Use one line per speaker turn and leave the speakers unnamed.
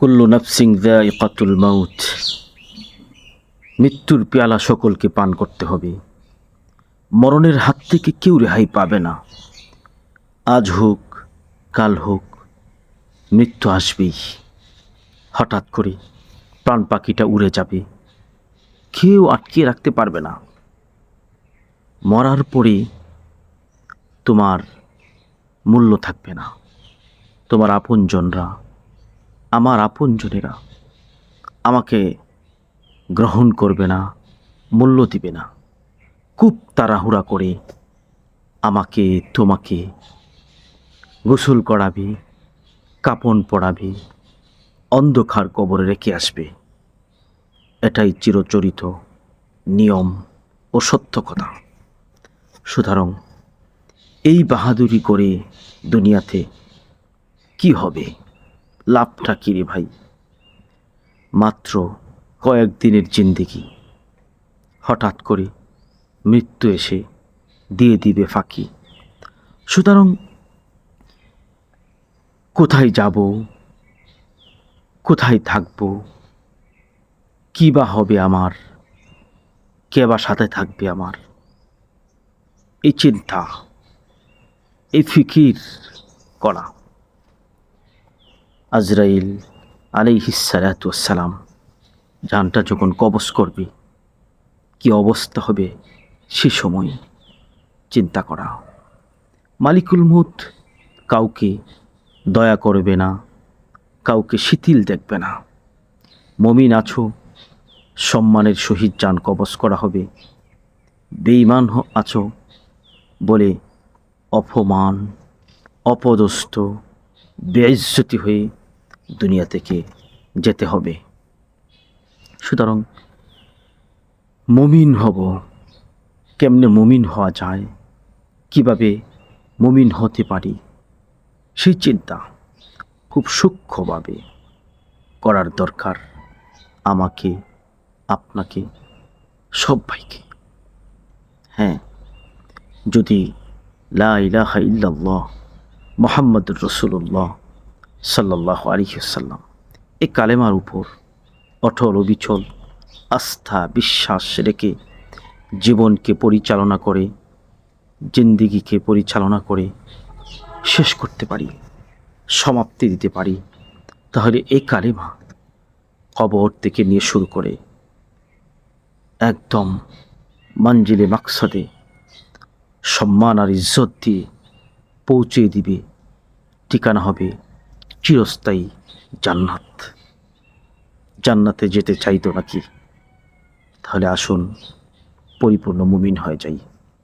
কুল্লু নাফসিং যায়িকাতুল মাউত। মৃত্যুর পেয়ালা সকলকে পান করতে হবে। মরণের হাত থেকে কেউ রেহাই পাবে না। আজ হোক কাল হোক, মৃত্যু আসবেই। হঠাৎ করে প্রাণ পাখিটা উড়ে যাবে, কেউ আটকে রাখতে পারবে না। মরার পরে তোমার মূল্য থাকবে না। তোমার আপনজনরা, আমার আপনজনেরা আমাকে গ্রহণ করবে না, মূল্য দিবে না। খুব তাড়াহুড়া করে আমাকে তোমাকে গোসল করাবে, কাপন পরাবে, অন্ধকার কবরে রেখে আসবে। এটাই চিরচরিত নিয়ম ও সত্য কথা। সুতরাং এই বাহাদুরি করে দুনিয়াতে কি হবে? লাভটা কী রে ভাই? মাত্র কয়েকদিনের জিন্দেগি, হঠাৎ করে মৃত্যু এসে দিয়ে দিবে ফাঁকি। সুতরাং কোথায় যাব, কোথায় থাকব, কী বা হবে আমার, কে বা সাথে থাকবে আমার, এই চিন্তা, এই ফিকির করা। আজরাইল আলাইহিস সালাতু ওয়াস সালাম জানটা যখন কবজ করবে, কি অবস্থা হবে সে সময় চিন্তা করা। মালিকুল মউত কাউকে দয়া করবে না, কাউকে শিথিল দেখবে না। মুমিন আছো, সম্মানের সহিত জান কবজ করা হবে। বেঈমান আছো বলে অপমান, অপদস্থ, বেইজ্জতি হয়ে দুনিয়া থেকে যেতে হবে। সুতরাং মুমিন হব, কেমনে মুমিন হওয়া যায়, কিভাবে মুমিন হতে পারি, সেই চিন্তা খুব সূক্ষ্মভাবে করার দরকার আমাকে, আপনাকে, সবাইকে। হ্যাঁ, যদি লা ইলাহা ইল্লাল্লাহ মুহাম্মাদুর রাসূলুল্লাহ সাল্লাল্লাহু আলাইহি ওয়াসাল্লাম এই কালেমার উপর অটল অবিচল আস্থা বিশ্বাস রেখে জীবনকে পরিচালনা করে, জিন্দেগিকে পরিচালনা করে শেষ করতে পারি, সমাপ্তি দিতে পারি, তাহলে এই কালেমা কবর থেকে নিয়ে শুরু করে একদম মঞ্জিলে মাকসাদে সম্মান আর ইজ্জত দিয়ে পৌঁছে দিবে। ঠিকানা হবে চিরস্থায়ী জান্নাত। জান্নাতে যেতে চাইতো নাকি? তাহলে আসুন পরিপূর্ণ মুমিন হয়ে যাই।